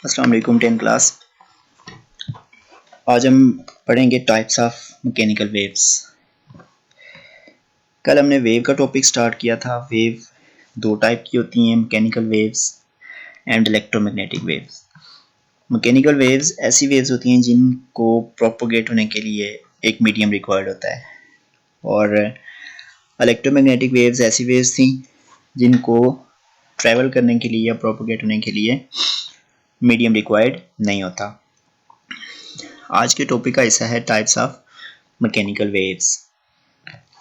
अस्सलाम वालेकुम 10 क्लास। आज हम पढ़ेंगे टाइप्स ऑफ मैकेनिकल वेव्स। कल हमने वेव का टॉपिक स्टार्ट किया था। वेव दो टाइप की होती हैं, mechanical waves and electromagnetic waves. Mechanical waves ऐसी वेव्स होती हैं जिनको प्रोपोगेट होने के लिए एक मीडियम रिक्वायर्ड होता है, और इलेक्ट्रोमैग्नेटिक वेव्स ऐसी वेव्स थी जिनको ट्रैवल करने के लिए या प्रोपोगेट होने के लिए मीडियम रिक्वायर्ड नहीं होता। आज के टॉपिक का हिस्सा है टाइप्स ऑफ मैकेनिकल वेव्स।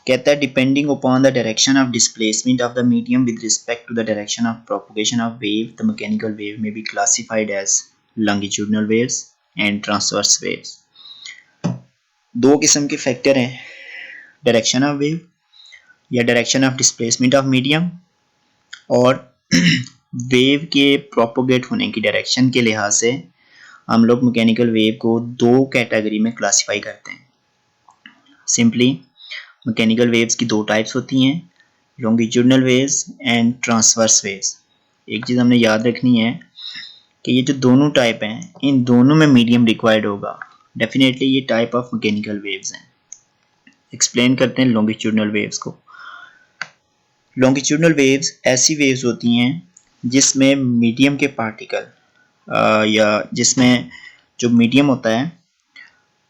कहता है depending upon the direction of displacement of the medium with respect to the direction of propagation of wave, the mechanical wave may be classified as longitudinal waves and transverse waves. दो किस्म के factor हैं, direction of wave या direction of displacement of medium, और wave के propagate होने की direction के लिहाज से हम लोग मैकेनिकल वेव को दो कैटेगरी में क्लासिफाई करते हैं। सिंपली मैकेनिकल वेव्स की दो टाइप्स होती हैं, longitudinal waves and transverse waves. एक चीज़ हमने याद रखनी है कि ये जो दोनों टाइप हैं, इन दोनों में मीडियम रिक्वायर्ड होगा। डेफिनेटली ये टाइप ऑफ मैकेनिकल वेव्स हैं। एक्सप्लेन करते हैं लॉन्गिट्यूडनल वेव्स को। लॉन्गिट्यूडनल वेव्स ऐसी वेव्स होती हैं जिसमें मीडियम के पार्टिकल या जिसमें जो मीडियम होता है,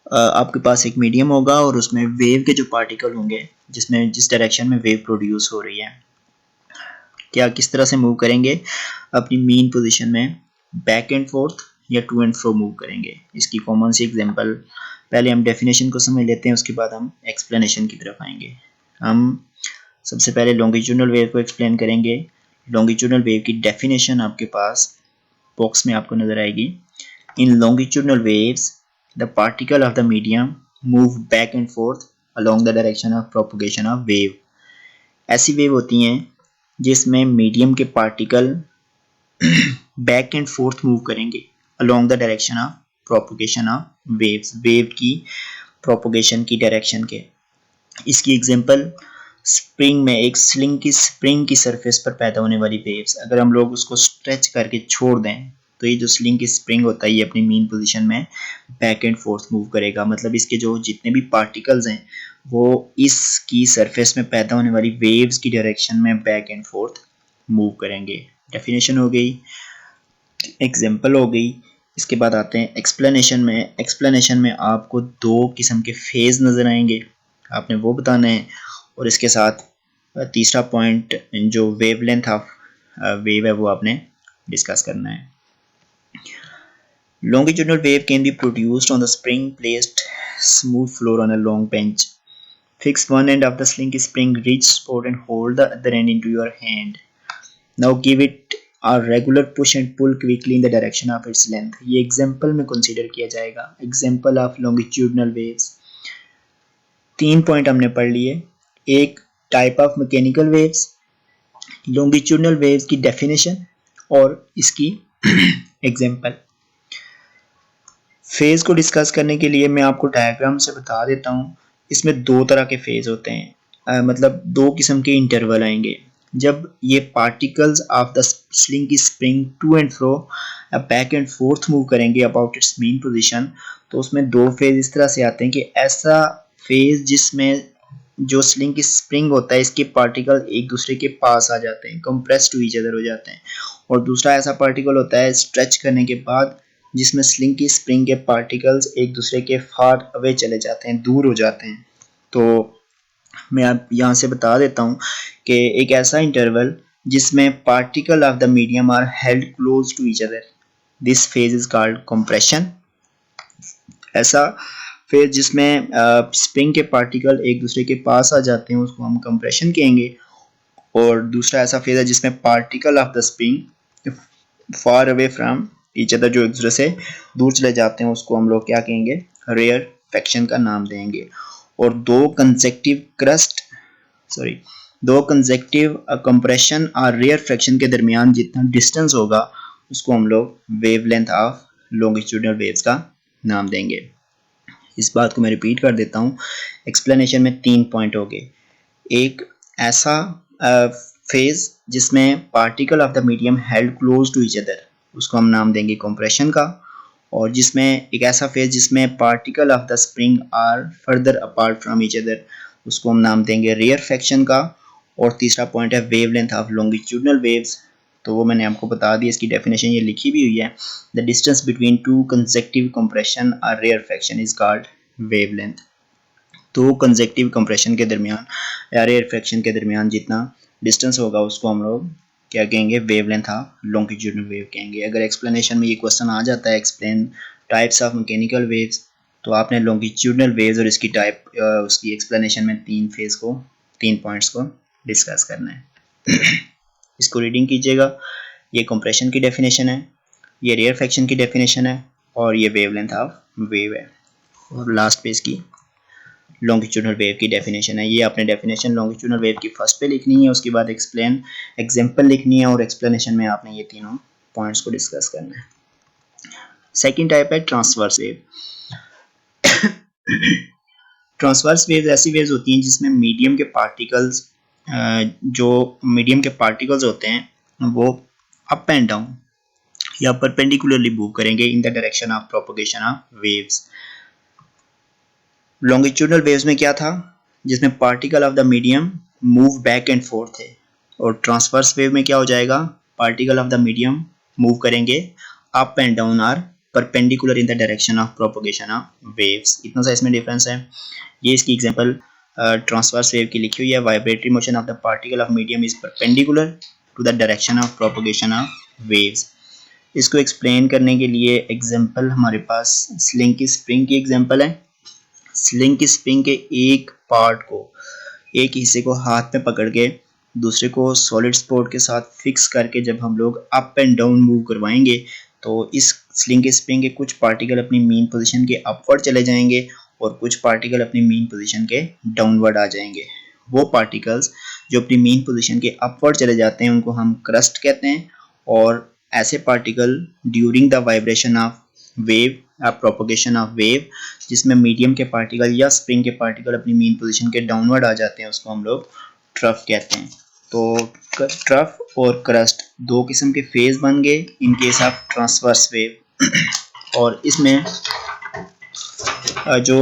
आपके पास एक मीडियम होगा और उसमें वेव के जो पार्टिकल होंगे, जिसमें जिस डायरेक्शन में वेव प्रोड्यूस हो रही है, क्या किस तरह से मूव करेंगे अपनी मेन पोजीशन में, बैक एंड फोर्थ या टू एंड फ्रो मूव करेंगे। इसकी कॉमन सी एग्जांपल, पहले हम डेफिनेशन को समझ लेते हैं, उसके बाद हम एक्सप्लेनेशन की तरफ आएंगे। हम सबसे पहले लॉन्गिट्यूडनल वेव को एक्सप्लेन करेंगे। लॉन्गिट्यूडनल वेव की डेफिनेशन आपके पास बॉक्स में आपको नजर आएगी। In longitudinal waves the particle of the medium move back and forth along the direction of propagation of wave। ऐसी वेव होती हैं जिसमें मीडियम के particle back and forth move करेंगे along the direction of propagation of waves, wave की propagation की direction के। इसकी एग्जांपल स्प्रिंग में एक स्प्रिंग की सरफेस पर पैदा होने वाली वेव्स, अगर हम लोग उसको स्ट्रेच करके छोड़ दें तो ये जो स्लिंग की स्प्रिंग होता है ये अपनी मेन पोजीशन में बैक एंड फोर्थ मूव करेगा। मतलब इसके जो जितने भी पार्टिकल्स हैं वो इसकी सरफेस में पैदा होने वाली वेव्स की डायरेक्शन में बैक एंड फोर्थ मूव करेंगे। डेफिनेशन हो गई, एग्जांपल हो गई। इसके बाद आते हैं एक्सप्लेनेशन में। एक्सप्लेनेशन में आपको दो किस्म के फेज नजर आएंगे, आपने वो बताना है, और इसके साथ तीसरा पॉइंट जो वेवलेंथ ऑफ वेव है वो आपने डिस्कस करना है। Longitudinal wave can be produced on the spring placed smooth floor on a long bench. Fix one end of the sling spring ridge spot and hold the other end into your hand. Now give it a regular push and pull quickly in the direction of its length. ये example में consider किया जाएगा। Example of longitudinal waves. तीन point हमने पढ़ लिए, एक type of mechanical waves, longitudinal waves की डेफिनेशन और इसकी एग्जाम्पल। फेज को डिस्कस करने के लिए मैं आपको डायग्राम से बता देता हूँ। इसमें दो तरह के फेज होते हैं, मतलब दो किस्म के इंटरवल आएंगे। जब ये पार्टिकल्स ऑफ द स्लिंग की spring to and fro back and forth move करेंगे अबाउट इट्स मेन पोजीशन, तो उसमें दो फेज इस तरह से आते हैं कि ऐसा फेज जिसमें जो स्लिंग की स्प्रिंग होता है इसके पार्टिकल एक दूसरे के पास आ जाते हैं, कंप्रेस टू ईच अदर हो जाते हैं, और दूसरा ऐसा पार्टिकल होता है स्ट्रेच करने के बाद जिसमें स्लिंग की स्प्रिंग के पार्टिकल्स एक दूसरे के फार अवे चले जाते हैं, दूर हो जाते हैं। तो मैं आप यहाँ से बता देता हूँ कि एक ऐसा इंटरवल जिसमें particle of the medium are held close to each other, this phase is called compression. ऐसा फेज जिसमें स्प्रिंग के पार्टिकल एक दूसरे के पास आ जाते हैं उसको हम कंप्रेशन कहेंगे, और दूसरा ऐसा फेज है जिसमें particle of the spring far away from each other, जो एक दूसरे से दूर चले जाते हैं, उसको हम लोग क्या कहेंगे, रेयर फ्रैक्शन का नाम देंगे। और दो कंसेक्टिव कंप्रेशन और रेयर फ्रैक्शन के दरमियान जितना डिस्टेंस होगा उसको हम लोग वेवलेंथ ऑफ लॉन्गिट्यूडनल वेव्स का नाम देंगे। इस बात को मैं रिपीट कर देता हूँ। एक्सप्लेनेशन में तीन पॉइंट हो गए, एक ऐसा फेज जिसमें particle of the medium held close to each other, उसको हम नाम देंगे कंप्रेशन का, और जिसमें एक ऐसा फेज जिसमें particle of the spring are further apart from each other, उसको हम नाम देंगे रेयरफेक्शन का। और तीसरा पॉइंट है वेवलेंथ ऑफ लॉन्गिट्यूडनल वेव्स, तो वो मैंने आपको बता दी, इसकी डेफिनेशन ये लिखी भी हुई है। The distance between two consecutive compression और रेयरफेक्शन इज कॉल्ड वेवलेंथ। तो कंसेक्टिव कंप्रेशन के दरमियान या रेयरफेक्शन के दरमियान जितना डिस्टेंस होगा उसको हम लोग क्या कहेंगे, वेवलेंथ ऑफ लॉन्गिट्यूडनल वेव कहेंगे। अगर एक्सप्लेनेशन में ये क्वेश्चन आ जाता है, explain types of mechanical waves, तो आपने लॉन्गिट्यूडनल वेव्स और इसकी टाइप उसकी एक्सप्लेनेशन में 3 पॉइंट्स को डिस्कस करना है। इसको रीडिंग कीजिएगा। ये कंप्रेशन की डेफिनेशन है, ये रेयरफेक्शन की डेफिनेशन है, और ये वेवलेंथ ऑफ वेव है। और लास्ट पे इसकी लॉन्गिट्यूडनल वेव की डेफिनेशन है। ये आपने डेफिनेशन लॉन्गिट्यूडनल वेव की फर्स्ट पे लिखनी है, उसके बाद एक्सप्लेन एग्जांपल लिखनी है, और एक्सप्लेनेशन में आपने ये तीनों पॉइंट्स को डिस्कस करना है। सेकंड टाइप है ट्रांसवर्स वेव। ट्रांसवर्स वेव ऐसी वेव्स होती हैं जिसमें मीडियम के पार्टिकल्स होते हैं वो अप एंड डाउन या परपेंडिकुलरली मूव करेंगे in the direction of propagation of waves. Longitudinal waves में क्या था, जिसमें particle of the medium move back and forth थे, और ट्रांसवर्स वेव में क्या हो जाएगा, particle of the medium move करेंगे up and down or perpendicular in the direction of propagation of waves. इतना सा इसमें डिफरेंस है। ये इसकी एग्जांपल ट्रांसवर्स वेव की लिखी हुई है। Vibratory motion of the particle of medium is perpendicular to the direction of propagation of waves. इसको एक्सप्लेन करने के लिए एग्जांपल हमारे पास स्लिंग की स्प्रिंग की एग्जांपल है। स्लिंग की स्प्रिंग के एक पार्ट को, एक हिस्से को हाथ में पकड़ के दूसरे को सॉलिड सपोर्ट के साथ फिक्स करके जब हम लोग अप एंड डाउन मूव करवाएंगे, तो इस स्लिंग की स्प्रिंग के कुछ पार्टिकल अपनी मीन पोजीशन के अपवर्ड चले जाएंगे और कुछ पार्टिकल अपनी मीन पोजीशन के डाउनवर्ड आ जाएंगे। वो पार्टिकल्स जो अपनी मीन पोजीशन के अपवर्ड चले जाते हैं उनको हम क्रस्ट कहते हैं, और ऐसे particle during the vibration of wave या प्रोपगेशन ऑफ वेव जिसमें मीडियम के पार्टिकल या स्प्रिंग के पार्टिकल अपनी मीन पोजीशन के डाउनवर्ड आ जाते हैं, उसको हम लोग ट्रफ कहते हैं। तो ट्रफ और क्रस्ट दो किस्म के फेज बन गए in case of transverse wave. और इसमें जो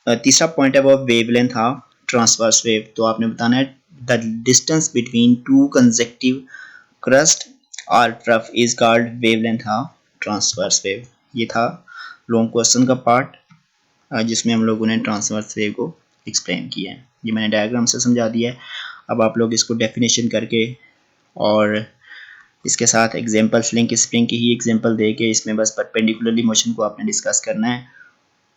तीसरा पॉइंट है वो वेवलेंथ ऑफ ट्रांसवर्स वेव। तो आपने बताना है the distance between two consecutive crest और trough is called wavelength of transverse wave. ये था लॉन्ग क्वेश्चन का पार्ट जिसमें हम लोगों ने ट्रांसवर्स वेव को एक्सप्लेन किया है। ये मैंने डायग्राम से समझा दिया है। अब आप लोग इसको डेफिनेशन करके और इसके साथ एग्जांपल स्प्रिंग की ही एग्जांपल दे के इसमें बस परपेंडिकुलरली मोशन को आपने डिस्कस करना है।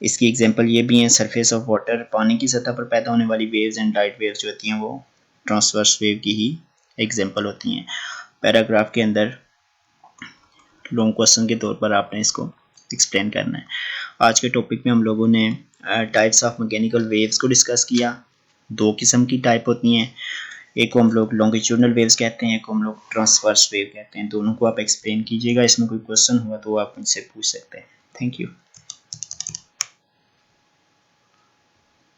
इसकी एग्जांपल ये भी हैं, सरफेस ऑफ वाटर, पानी की सतह पर पैदा होने वाली वेव्स एंड लाइट वेव्स जो होती हैं वो ट्रांसवर्स वेव की ही एग्जांपल होती हैं। पैराग्राफ के अंदर लॉन्ग क्वेश्चन के तौर पर आपने इसको एक्सप्लेन करना है। आज के टॉपिक में हम लोगों ने टाइप्स ऑफ मैकेनिकल वेव्स को डिस्कस किया। दो किस्म की टाइप होती हैं, एक को हम लोग लॉन्गिट्यूडनल वेव्स कहते हैं, एक को हम लोग ट्रांसवर्स वेव कहते हैं। दोनों को आप एक्सप्लेन कीजिएगा। इसमें कोई क्वेश्चन हुआ तो आप मुझसे पूछ सकते हैं। Thank you.